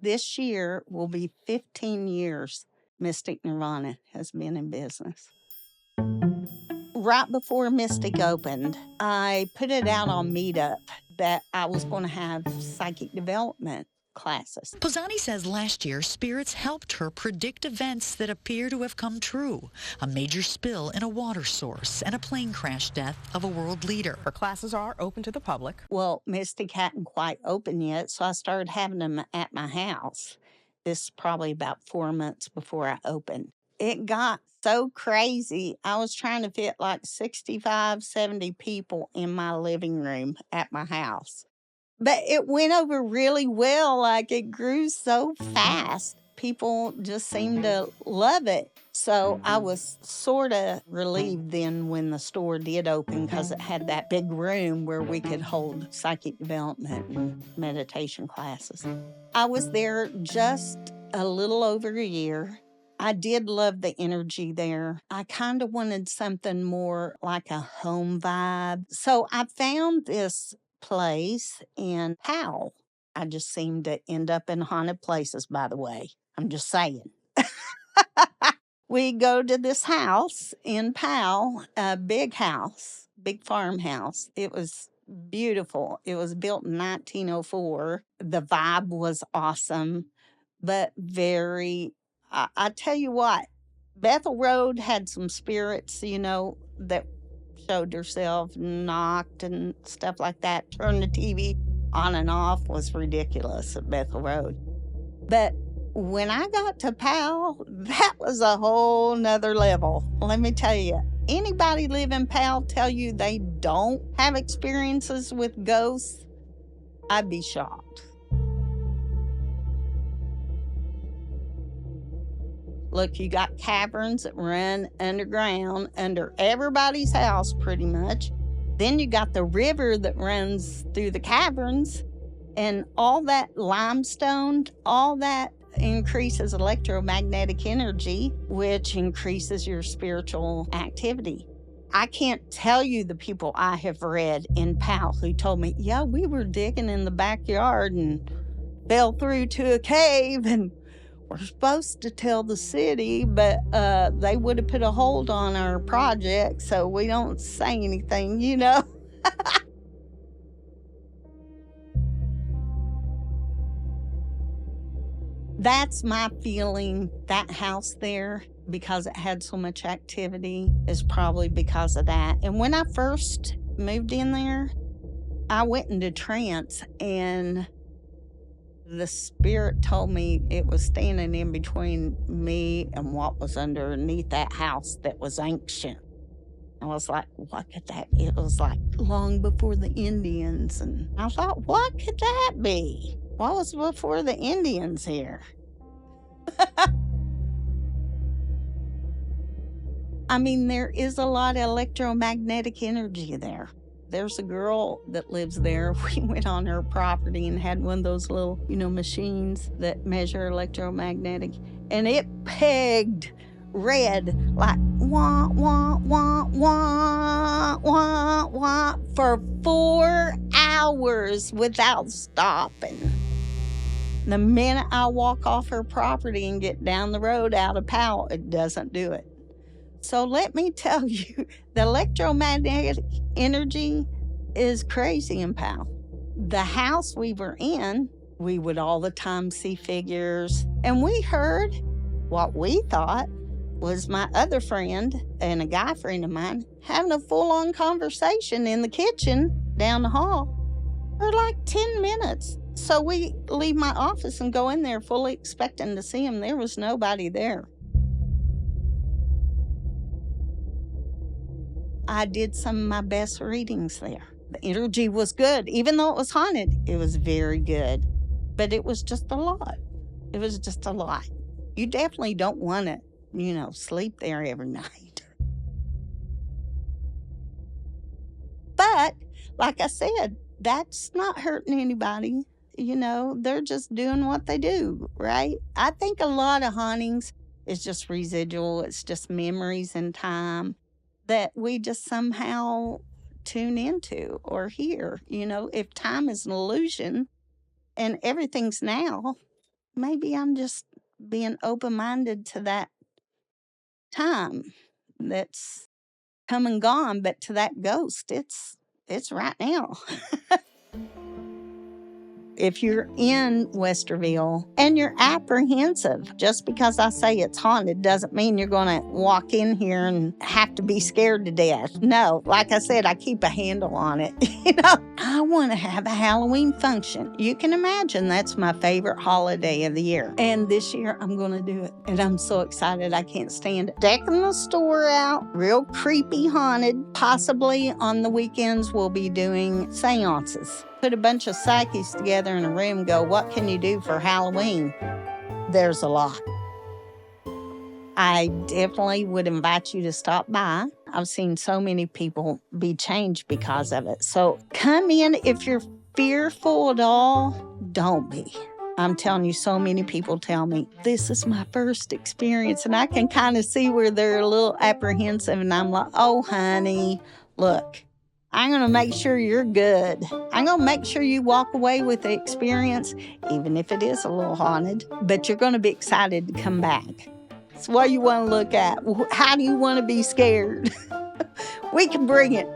This year will be 15 years Mystic Nirvana has been in business. Right before Mystic opened, I put it out on Meetup that I was going to have psychic development classes. Posani says last year, spirits helped her predict events that appear to have come true. A major spill in a water source and a plane crash death of a world leader. Her classes are open to the public. Well, Mystic hadn't quite opened yet, so I started having them at my house. This is probably about 4 months before I opened. It got so crazy. I was trying to fit like 65, 70 people in my living room at my house. But it went over really well. Like, it grew so fast. People just seemed to love it. So I was sort of relieved then when the store did open, because it had that big room where we could hold psychic development and meditation classes. I was there just a little over a year. I did love the energy there. I kind of wanted something more like a home vibe. So I found this place in Powell. I just seemed to end up in haunted places, by the way. I'm just saying. We go to this house in Powell, a big house, big farmhouse. It was beautiful. It was built in 1904. The vibe was awesome, but very, I tell you what, Bethel Road had some spirits, that showed herself, knocked and stuff like that. Turned the TV on and off was ridiculous at Bethel Road. But when I got to Powell, that was a whole nother level. Let me tell you, anybody live in Powell tell you they don't have experiences with ghosts, I'd be shocked. Look, you got caverns that run underground under everybody's house pretty much. Then you got the river that runs through the caverns, and all that limestone, all that increases electromagnetic energy, which increases your spiritual activity. I can't tell you the people I have read in Powell who told me, yeah, we were digging in the backyard and fell through to a cave, and we're supposed to tell the city, but they would have put a hold on our project, so we don't say anything, That's my feeling. That house there, because it had so much activity, is probably because of that. And when I first moved in there, I went into trance, and the spirit told me it was standing in between me and what was underneath that house that was ancient. I was like, what could that be? It was like long before the Indians. And I thought, what could that be? What was before the Indians here? I mean, there is a lot of electromagnetic energy there. There's a girl that lives there. We went on her property and had one of those little, machines that measure electromagnetic. And it pegged red like wah, wah, wah, wah, wah, wah for 4 hours without stopping. The minute I walk off her property and get down the road out of Powell, it doesn't do it. So let me tell you, the electromagnetic energy is crazy in Powell. The house we were in, we would all the time see figures, and we heard what we thought was my other friend and a guy friend of mine having a full-on conversation in the kitchen down the hall for like 10 minutes. So we leave my office and go in there fully expecting to see him. There was nobody there. I did some of my best readings there. The energy was good. Even though it was haunted, it was very good. But it was just a lot. It was just a lot. You definitely don't want to, sleep there every night. But, like I said, that's not hurting anybody. They're just doing what they do, right? I think a lot of hauntings is just residual. It's just memories in time that we just somehow tune into or hear. If time is an illusion and everything's now, maybe I'm just being open-minded to that time that's come and gone, but to that ghost, it's right now. If you're in Westerville and you're apprehensive, just because I say it's haunted doesn't mean you're going to walk in here and have to be scared to death. No, like I said, I keep a handle on it. I want to have a Halloween function. You can imagine that's my favorite holiday of the year. And this year I'm going to do it. And I'm so excited. I can't stand it. Decking the store out, real creepy haunted. Possibly on the weekends we'll be doing seances. Put a bunch of psychics together in a room and go, what can you do for Halloween? There's a lot. I definitely would invite you to stop by. I've seen so many people be changed because of it. So come in. If you're fearful at all, don't be. I'm telling you, so many people tell me, this is my first experience. And I can kind of see where they're a little apprehensive. And I'm like, oh, honey, look. I'm going to make sure you're good. I'm going to make sure you walk away with the experience, even if it is a little haunted, but you're going to be excited to come back. It's what you want to look at. How do you want to be scared? We can bring it.